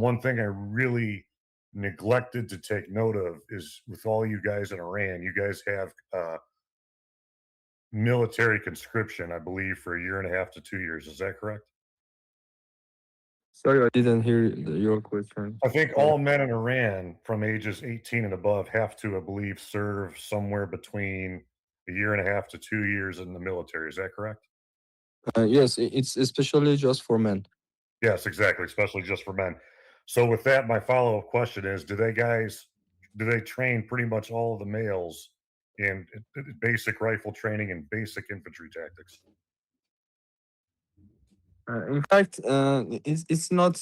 One thing I really neglected to take note of is with all you guys in Iran, you guys have military conscription, I believe, for a year and a half to 2 years. Is that correct? Sorry, I didn't hear your question. I think Sorry. all men in Iran from ages 18 and above have to, I believe, serve somewhere between a year and a half to 2 years in the military. Is that correct? Yes, it's especially just for men. Yes, exactly, especially just for men. So with that, my follow-up question is, do they train pretty much all of the males in basic rifle training and basic infantry tactics? In fact, it's not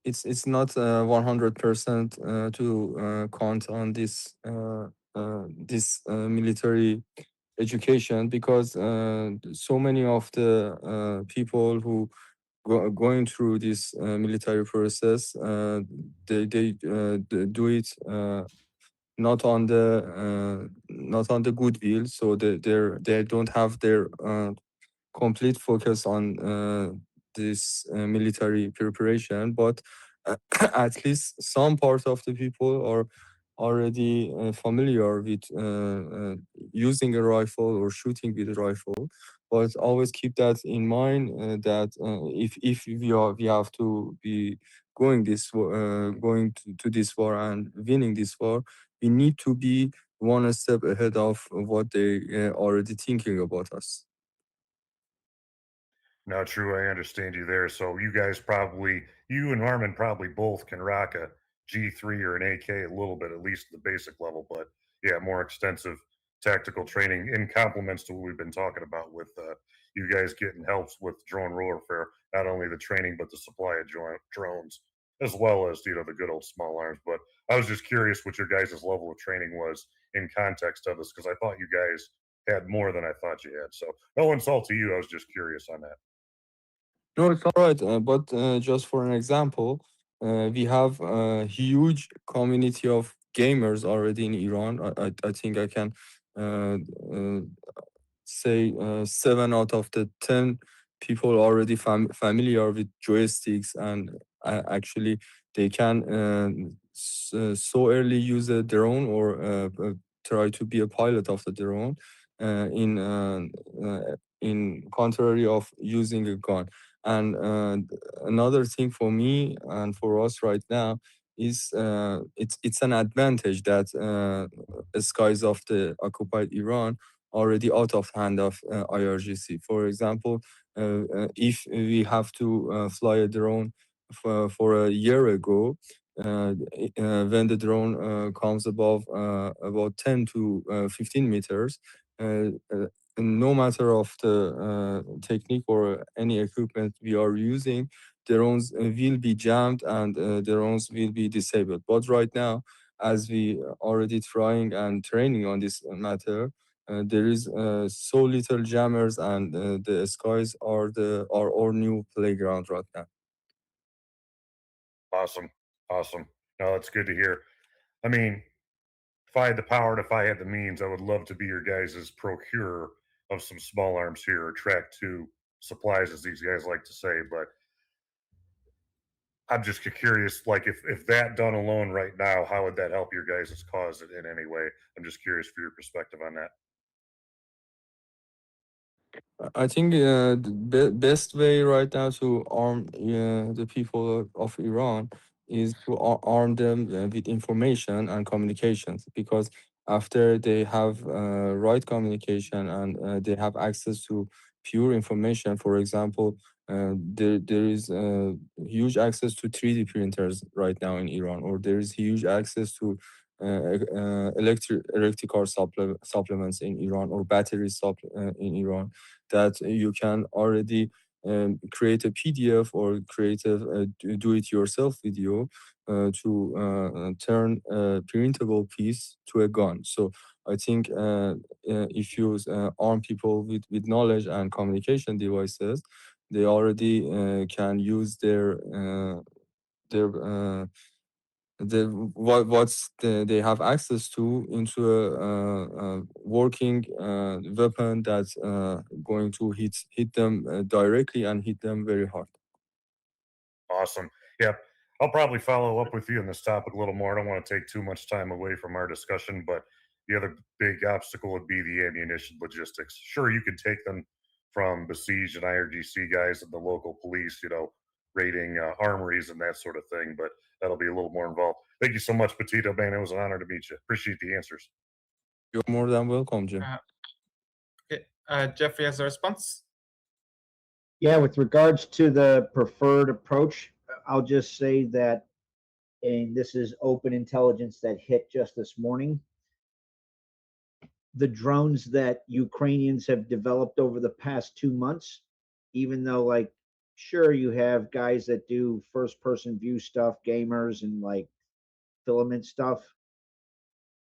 it's not 100% to count on this military education, because so many of the people who going through this military process, they do it not on the goodwill, so they don't have their complete focus on this military preparation, but at least some part of the people are already familiar with using a rifle or shooting with a rifle. But always keep that in mind, that if we have to be going to this war and winning this war, we need to be one step ahead of what they already thinking about us. No, true, I understand you there. So you and Armin probably both can rock a G3 or an AK a little bit, at least at the basic level, but yeah, more extensive tactical training in complements to what we've been talking about with you guys getting helps with drone warfare, not only the training, but the supply of drones, as well as, the good old small arms. But I was just curious what your guys' level of training was in context of this, because I thought you guys had more than I thought you had. So no insult to you. I was just curious on that. No, it's all right. But just for an example, we have a huge community of gamers already in Iran. I think I can uh, uh, say 7 out of the 10 people are already familiar with joysticks, and actually they can so early use a drone, or try to be a pilot of the drone, in contrary of using a gun. And another thing for me and for us right now is it's an advantage that skies of the occupied Iran already out of hand of IRGC. For example, if we have to fly a drone for a year ago, when the drone comes above about 10 to 15 meters, uh, uh, no matter of the technique or any equipment we are using, the drones will be jammed, and the drones will be disabled. But right now, as we already trying and training on this matter, there is so little jammers, and the skies are our new playground right now. Awesome. Awesome. No, that's good to hear. I mean, if I had the power and if I had the means, I would love to be your guys' procurer of some small arms here, or track two supplies, as these guys like to say. But I'm just curious, like if that done alone right now, how would that help your guys' cause in any way? I'm just curious for your perspective on that. I think the best way right now to arm the people of Iran is to arm them with information and communications, because after they have right communication, and they have access to pure information. For example, there is huge access to 3D printers right now in Iran, or there is huge access to electrical supplements in Iran, or batteries in Iran, that you can already create a PDF or create a do-it-yourself video to turn a printable piece to a gun. So I think if you arm people with knowledge and communication devices, they already can use their they have access to into a working weapon that's going to hit them directly and hit them very hard. Awesome. Yep. I'll probably follow up with you on this topic a little more. I don't want to take too much time away from our discussion, but the other big obstacle would be the ammunition logistics. Sure, you could take them from besieged and IRGC guys and the local police, raiding armories and that sort of thing, but that'll be a little more involved. Thank you so much, Petito, man. It was an honor to meet you. Appreciate the answers. You're more than welcome, Jim. Okay, Jeffrey has a response. Yeah, with regards to the preferred approach, I'll just say that, and this is open intelligence that hit just this morning, the drones that Ukrainians have developed over the past 2 months, even though, like, sure, you have guys that do first person view stuff, gamers and like filament stuff,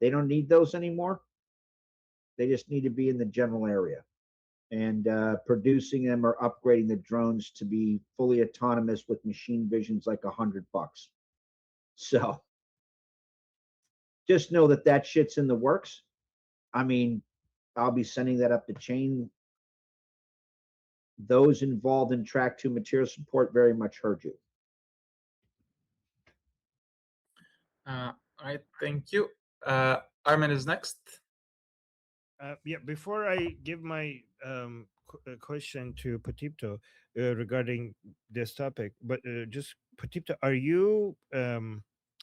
they don't need those anymore. They just need to be in the general area. And producing them or upgrading the drones to be fully autonomous with machine vision's like $100. So just know that that shit's in the works. I mean, I'll be sending that up the chain. Those involved in track 2 material support very much heard you. All right, thank you. Armin is next. Yeah, before I give my question to Patipto regarding this topic, but just Patipto, are you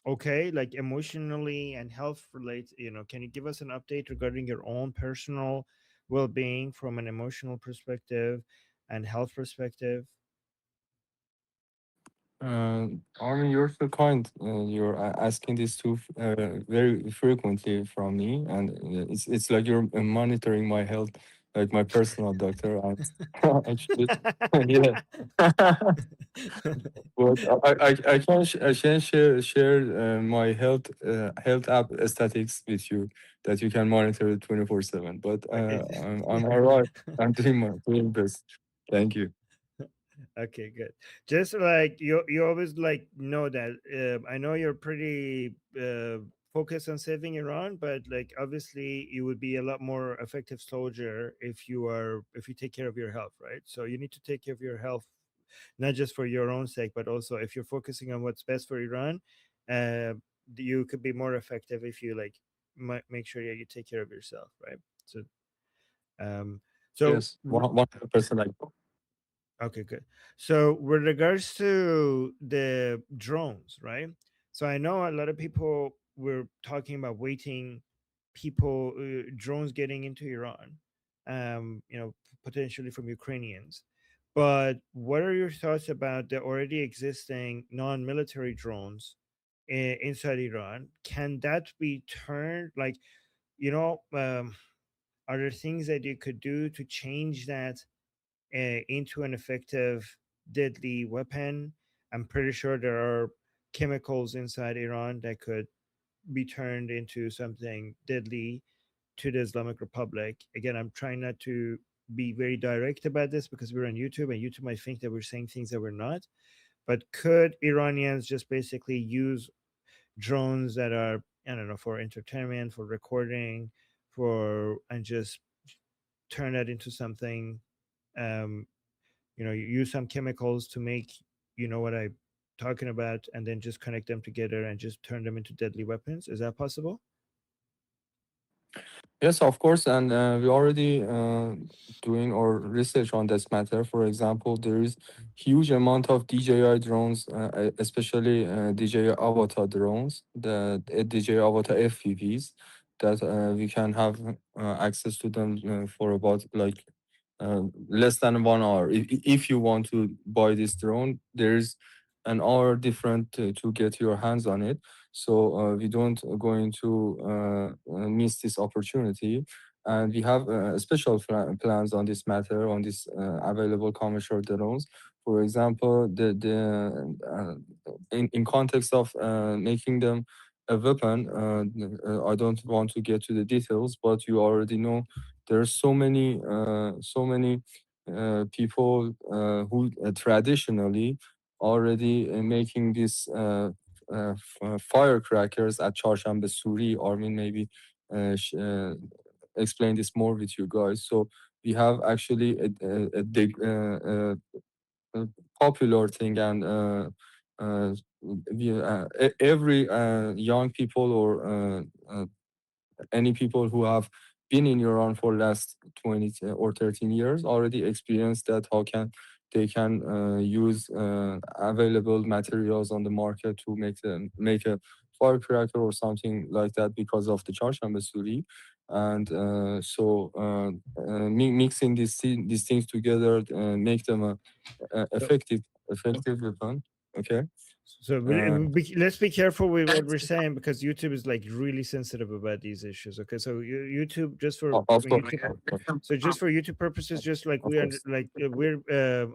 okay, like emotionally and health related? Can you give us an update regarding your own personal well-being from an emotional perspective and health perspective? Armin, you're so kind. You're asking this too very frequently from me, and it's like you're monitoring my health, like my personal doctor. And actually, yeah. But I can share my health app statistics with you that you can monitor it 24/7. But Okay. I'm alright. I'm doing best. Thank you. Okay, good. Just like you always like know that I know you're pretty focused on saving Iran, but like obviously you would be a lot more effective soldier if you take care of your health, right? So you need to take care of your health, not just for your own sake, but also if you're focusing on what's best for Iran, you could be more effective if you like make sure you take care of yourself, right? So Yes, 100%. okay, good. So with regards to the drones, right? So I know a lot of people were talking about waiting people drones getting into Iran, potentially from Ukrainians. But what are your thoughts about the already existing non-military drones inside Iran? Can that be turned like, are there things that you could do to change that into an effective deadly weapon? I'm pretty sure there are chemicals inside Iran that could be turned into something deadly to the Islamic Republic. Again, I'm trying not to be very direct about this because we're on YouTube and YouTube might think that we're saying things that we're not. But could Iranians just basically use drones that are, I don't know, for entertainment, for recording, and just turn that into something you use some chemicals to make what I'm talking about, and then just connect them together and just turn them into deadly weapons? Is that possible? Yes, of course, and we already doing our research on this matter. For example, there is huge amount of DJI drones, especially DJI Avatar drones, the DJI Avatar FPVs, that we can have access to them for about like less than 1 hour. If you want to buy this drone, there's an hour different to get your hands on it. So we don't going to miss this opportunity, and we have special plans on this matter on this available commercial drones. For example, in context of making them a weapon, I don't want to get to the details, but you already know there are so many people who traditionally already making this firecrackers at Charshambe Suri. Armin maybe explain this more with you guys. So we have actually a popular thing and every young people or any people who have been in Iran for last 20 or 13 years already experienced that how can they can use available materials on the market to make a firecracker or something like that because of the Charshamba Suri. And mixing these things together make them a effective weapon. Okay. So Uh, let's be careful with what we're saying, because YouTube is like really sensitive about these issues. Okay, so YouTube, just for of course. so just for YouTube purposes, just like Of we are course. like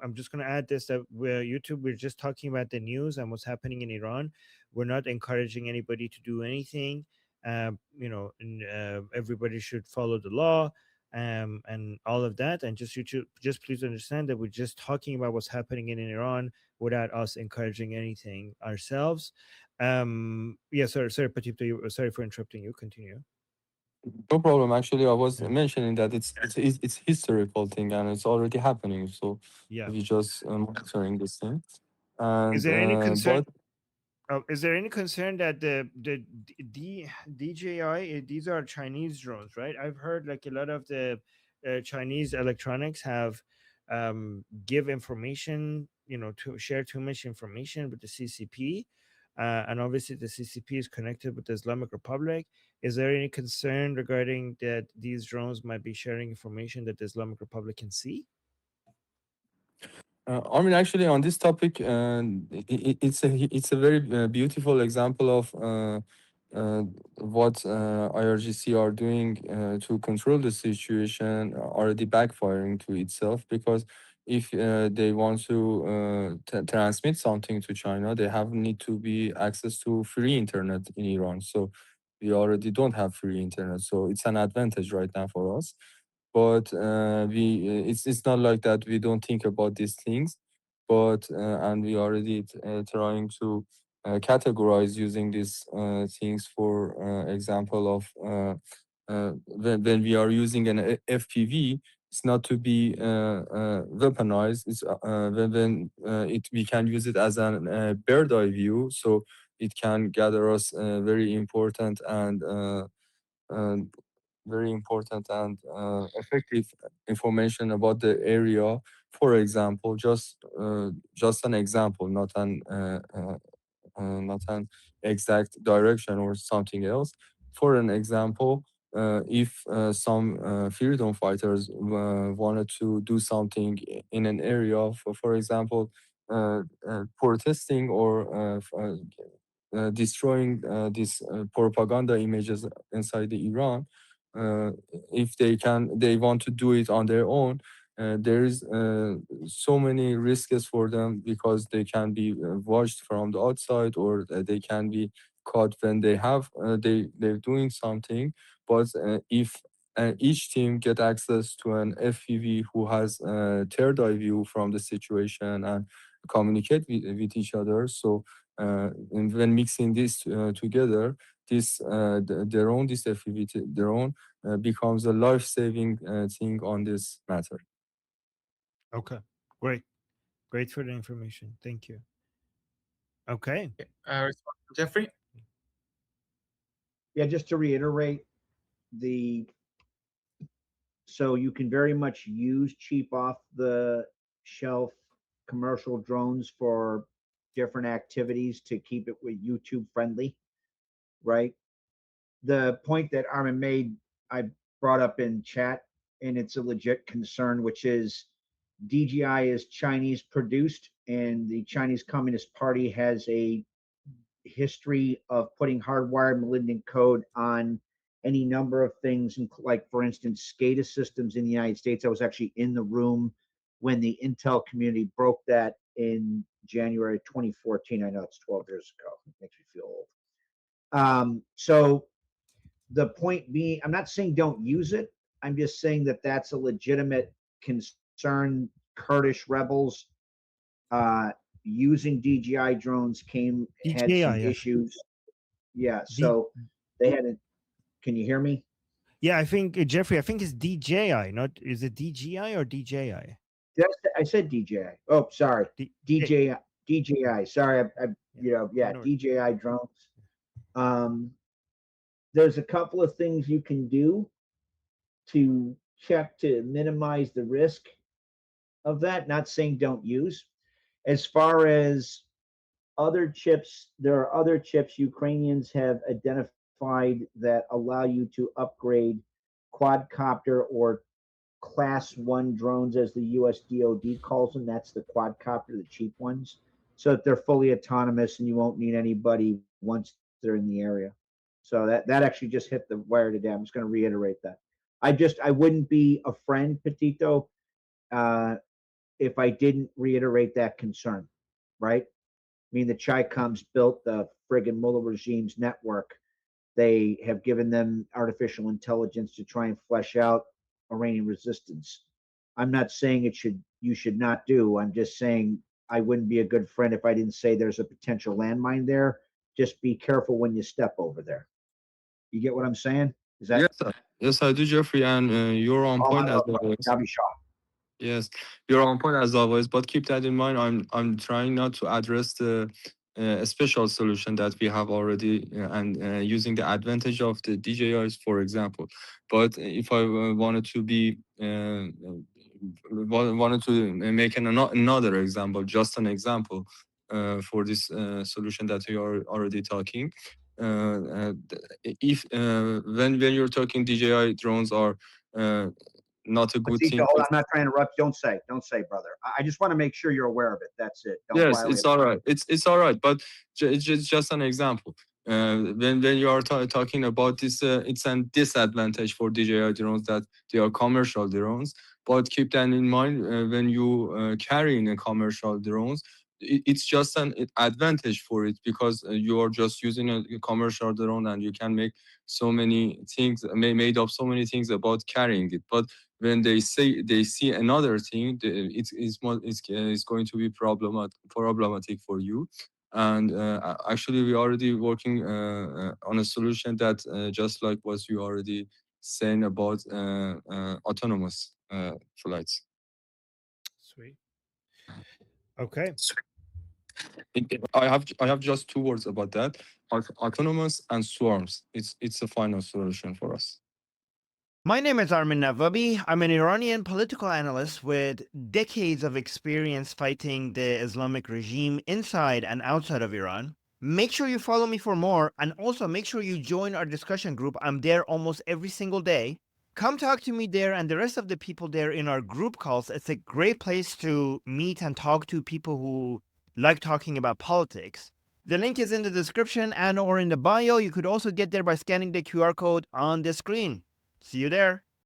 I'm just gonna add this, that YouTube, we're just talking about the news and what's happening in Iran. We're not encouraging anybody to do anything. And everybody should follow the law, and all of that. And just YouTube, just please understand that we're just talking about what's happening in Iran without us encouraging anything ourselves. Yeah, sorry, sorry for interrupting you. Continue. No problem. Actually, I was Yeah. mentioning that it's historical thing and it's already happening. So Yeah. we just monitoring this thing. And Is there any concern? but Is there any concern that the DJI, these are Chinese drones, right? I've heard like a lot of the Chinese electronics have give information, to share too much information with the CCP, and obviously the CCP is connected with the Islamic Republic. Is there any concern regarding that these drones might be sharing information that the Islamic Republic can see? I mean, actually, on this topic, it's a very beautiful example of what IRGC are doing to control the situation, already backfiring to itself. Because if they want to transmit something to China, they have need to be access to free internet in Iran. So we already don't have free internet, so it's an advantage right now for us. But it's not like that we don't think about these things, but and we already trying to categorize using these things. For example of when we are using an FPV, it's not to be weaponized. It's when we can use it as a bird eye view, so it can gather us very important and effective information about the area. For example, just an example, not an exact direction or something else. For an example, if some freedom fighters wanted to do something in an area, for example, protesting or destroying these propaganda images inside the Iran, if they want to do it on their own, there is so many risks for them, because they can be watched from the outside, or they can be caught when they're doing something. But if each team get access to an FPV who has third eye view from the situation and communicate with each other, so and when mixing this together, this this FPV drone becomes a life-saving thing on this matter. Okay, great for the information. Thank you. Okay. Response from Jeffrey. Yeah, just to reiterate, so you can very much use cheap off the shelf commercial drones for different activities to keep it with YouTube friendly, right? The point that Armin made, I brought up in chat, and it's a legit concern, which is DJI is Chinese produced, and the Chinese Communist Party has a history of putting hardwired malignant code on any number of things, like, for instance, SCADA systems in the United States. I was actually in the room when the Intel community broke that in January 2014. I know it's 12 years ago. It makes me feel old. So the point being, I'm not saying don't use it. I'm just saying that that's a legitimate concern. Kurdish rebels using DJI drones had DJI, some yeah. issues. Yeah, so they had it. Can you hear me? Yeah, I think Jeffrey, I think it's DJI, not is it DJI or DJI? I said DJI. Oh, sorry, DJI. Sorry, know- DJI drones. There's a couple of things you can do to check to minimize the risk of that. Not saying don't use. As far as other chips, there are other chips Ukrainians have identified that allow you to upgrade quadcopter or class 1 drones, as the US DoD calls them. That's the quadcopter, the cheap ones, so that they're fully autonomous and you won't need anybody once they're in the area. So that actually just hit the wire today. I'm just going to reiterate that. I wouldn't be a friend, Petito, if I didn't reiterate that concern, right? I mean, the Chi-Coms built the friggin' Mullah regime's network. They have given them artificial intelligence to try and flesh out Iranian resistance. I'm not saying you should not do. I'm just saying I wouldn't be a good friend if I didn't say there's a potential landmine there. Just be careful when you step over there. You get what I'm saying? Is that? Yes, I do, Jeffrey, and you're on point as always. Yes, you're on point as always. But keep that in mind. I'm trying not to address the special solution that we have already, and using the advantage of the DJIs, for example. But if I wanted to be wanted to make another example, just an example for this solution that we are already talking. If when you're talking DJI drones are not a good thing. Hold on, I'm not trying to interrupt. Don't say, brother. I just want to make sure you're aware of it. That's it. Don't Yes, it's all right. It's all right, but it's just an example. When you are talking about this, it's a disadvantage for DJI drones that they are commercial drones. But keep that in mind when you carry in a commercial drones. It's just an advantage for it because you are just using a commercial drone and you can make so many things, made of so many things about carrying it. But when they see another thing, it's going to be problematic for you. And actually, we're already working on a solution that just like what you already saying about autonomous flights. Sweet. Okay. I have just 2 words about that: autonomous and swarms. It's a final solution for us. My name is Armin Navabi. I'm an Iranian political analyst with decades of experience fighting the Islamic regime inside and outside of Iran. Make sure you follow me for more, and also make sure you join our discussion group. I'm there almost every single day. Come talk to me there and the rest of the people there in our group calls. It's a great place to meet and talk to people who like talking about politics. The link is in the description and or in the bio. You could also get there by scanning the QR code on the screen. See you there.